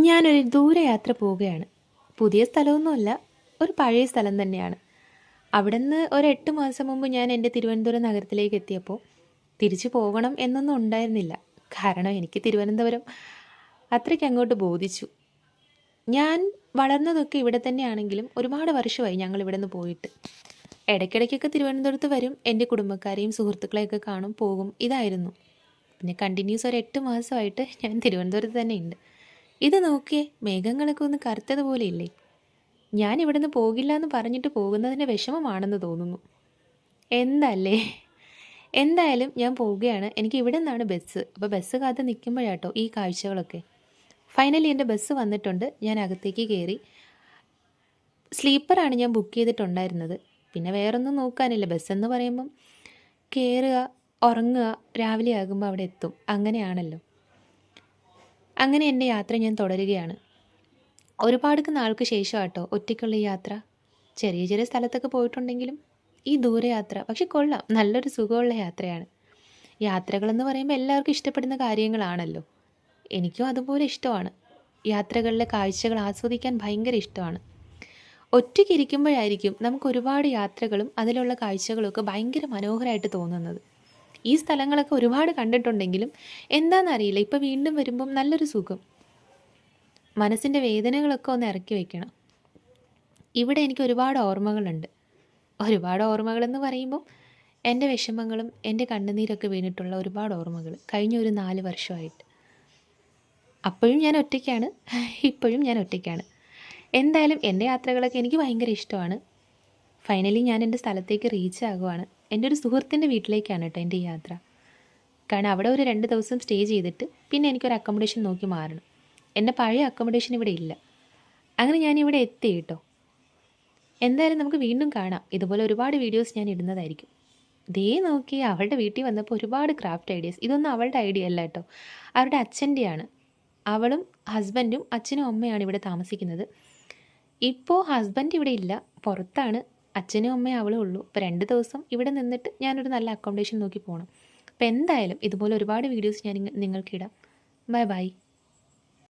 ഞാനൊരു ദൂരയാത്ര പോവുകയാണ്. പുതിയ സ്ഥലമൊന്നുമല്ല, ഒരു പഴയ സ്ഥലം തന്നെയാണ്. അവിടുന്ന് ഒരു 8 മാസം മുമ്പ് ഞാൻ എൻ്റെ തിരുവനന്തപുരം നഗരത്തിലേക്ക് എത്തിയപ്പോൾ തിരിച്ചു പോകണം എന്നൊന്നും ഉണ്ടായിരുന്നില്ല. കാരണം എനിക്ക് തിരുവനന്തപുരം അത്രയ്ക്ക് അങ്ങോട്ട് ബോധിച്ചു. ഞാൻ വളർന്നതൊക്കെ ഇവിടെ തന്നെയാണെങ്കിലും ഒരുപാട് വർഷമായി ഞങ്ങൾ ഇവിടെ നിന്ന് പോയിട്ട്. ഇടയ്ക്കിടയ്ക്കൊക്കെ തിരുവനന്തപുരത്ത് വരും, എൻ്റെ കുടുംബക്കാരെയും സുഹൃത്തുക്കളെയൊക്കെ കാണും, പോകും, ഇതായിരുന്നു. പിന്നെ കണ്ടിന്യൂസ് ഒരു 8 മാസമായിട്ട് ഞാൻ തിരുവനന്തപുരത്ത് തന്നെ ഉണ്ട്. ഇത് നോക്കിയേ, മേഘങ്ങളൊക്കെ ഒന്ന് കറുത്തതുപോലെ ഇല്ലേ? ഞാൻ ഇവിടുന്ന് പോകില്ല എന്ന് പറഞ്ഞിട്ട് പോകുന്നതിൻ്റെ വിഷമമാണെന്ന് തോന്നുന്നു. എന്തല്ലേ? എന്തായാലും ഞാൻ പോവുകയാണ്. എനിക്ക് ഇവിടെ നിന്നാണ് ബസ്. അപ്പോൾ ബസ് കാത്ത് നിൽക്കുമ്പോഴാട്ടോ ഈ കാഴ്ചകളൊക്കെ. ഫൈനലി എൻ്റെ ബസ് വന്നിട്ടുണ്ട്. ഞാൻ അകത്തേക്ക് കയറി. സ്ലീപ്പറാണ് ഞാൻ ബുക്ക് ചെയ്തിട്ടുണ്ടായിരുന്നത്. പിന്നെ വേറൊന്നും നോക്കാനില്ല. ബസ്സെന്ന് പറയുമ്പം കയറുക, ഉറങ്ങുക, രാവിലെ ആകുമ്പോൾ അവിടെ എത്തും, അങ്ങനെയാണല്ലോ. അങ്ങനെ എൻ്റെ യാത്ര ഞാൻ തുടരുകയാണ്. ഒരുപാട് നാൾക്ക് ശേഷം കേട്ടോ ഒറ്റയ്ക്കുള്ള ഈ യാത്ര. ചെറിയ ചെറിയ സ്ഥലത്തൊക്കെ പോയിട്ടുണ്ടെങ്കിലും ഈ ദൂരയാത്ര പക്ഷെ കൊള്ളാം, നല്ലൊരു സുഖമുള്ള യാത്രയാണ്. യാത്രകളെന്ന് പറയുമ്പോൾ എല്ലാവർക്കും ഇഷ്ടപ്പെടുന്ന കാര്യങ്ങളാണല്ലോ. എനിക്കും അതുപോലെ ഇഷ്ടമാണ്. യാത്രകളിലെ കാഴ്ചകൾ ആസ്വദിക്കാൻ ഭയങ്കര ഇഷ്ടമാണ്. ഒറ്റയ്ക്കിരിക്കുമ്പോഴായിരിക്കും നമുക്ക് ഒരുപാട് യാത്രകളും അതിലുള്ള കാഴ്ചകളും ഒക്കെ ഭയങ്കര മനോഹരമായിട്ട് തോന്നുന്നത്. ഈ സ്ഥലങ്ങളൊക്കെ ഒരുപാട് കണ്ടിട്ടുണ്ടെങ്കിലും എന്താണെന്നറിയില്ല, ഇപ്പോൾ വീണ്ടും വരുമ്പം നല്ലൊരു സുഖം. മനസ്സിൻ്റെ വേദനകളൊക്കെ ഒന്ന് ഇറക്കി വയ്ക്കണം. ഇവിടെ എനിക്ക് ഒരുപാട് ഓർമ്മകളുണ്ട്. ഒരുപാട് ഓർമ്മകളെന്ന് പറയുമ്പം എൻ്റെ വിഷമങ്ങളും എൻ്റെ കണ്ണുനീരൊക്കെ വീണിട്ടുള്ള ഒരുപാട് ഓർമ്മകൾ കഴിഞ്ഞ ഒരു 4 വർഷമായിട്ട്. അപ്പോഴും ഞാൻ ഒറ്റയ്ക്കാണ്, ഇപ്പോഴും ഞാൻ ഒറ്റയ്ക്കാണ്. എന്തായാലും എൻ്റെ യാത്രകളൊക്കെ എനിക്ക് ഭയങ്കര ഇഷ്ടമാണ്. ഫൈനലി ഞാൻ എൻ്റെ സ്ഥലത്തേക്ക് റീച്ച് ആകുവാണ്. എൻ്റെ ഒരു സുഹൃത്തിൻ്റെ വീട്ടിലേക്കാണ് കേട്ടോ എൻ്റെ ഈ യാത്ര. കാരണം അവിടെ ഒരു 2 ദിവസം സ്റ്റേ ചെയ്തിട്ട് പിന്നെ എനിക്കൊരു അക്കോമഡേഷൻ നോക്കി മാറണം. എൻ്റെ പഴയ അക്കോമഡേഷൻ ഇവിടെ ഇല്ല. അങ്ങനെ ഞാനിവിടെ എത്തി കേട്ടോ. എന്തായാലും നമുക്ക് വീണ്ടും കാണാം. ഇതുപോലെ ഒരുപാട് വീഡിയോസ് ഞാൻ ഇടുന്നതായിരിക്കും. ദേ നോക്കി, അവളുടെ വീട്ടിൽ വന്നപ്പോൾ ഒരുപാട് ക്രാഫ്റ്റ് ഐഡിയാസ്. ഇതൊന്നും അവളുടെ ഐഡിയ അല്ല കേട്ടോ, അവരുടെ അച്ഛൻ്റെയാണ്. അവളും ഹസ്ബൻഡും അച്ഛനും അമ്മയാണ് ഇവിടെ താമസിക്കുന്നത്. ഇപ്പോൾ ഹസ്ബൻഡ് ഇവിടെ ഇല്ല, പുറത്താണ്. അച്ഛനും അമ്മയും അവളും ഉള്ളൂ. അപ്പോൾ 2 ദിവസം ഇവിടെ നിന്നിട്ട് ഞാനൊരു നല്ല അക്കോമഡേഷൻ നോക്കി പോകണം. അപ്പോൾ എന്തായാലും ഇതുപോലെ ഒരുപാട് വീഡിയോസ് ഞാൻ നിങ്ങൾക്കിടാം. Bye bye.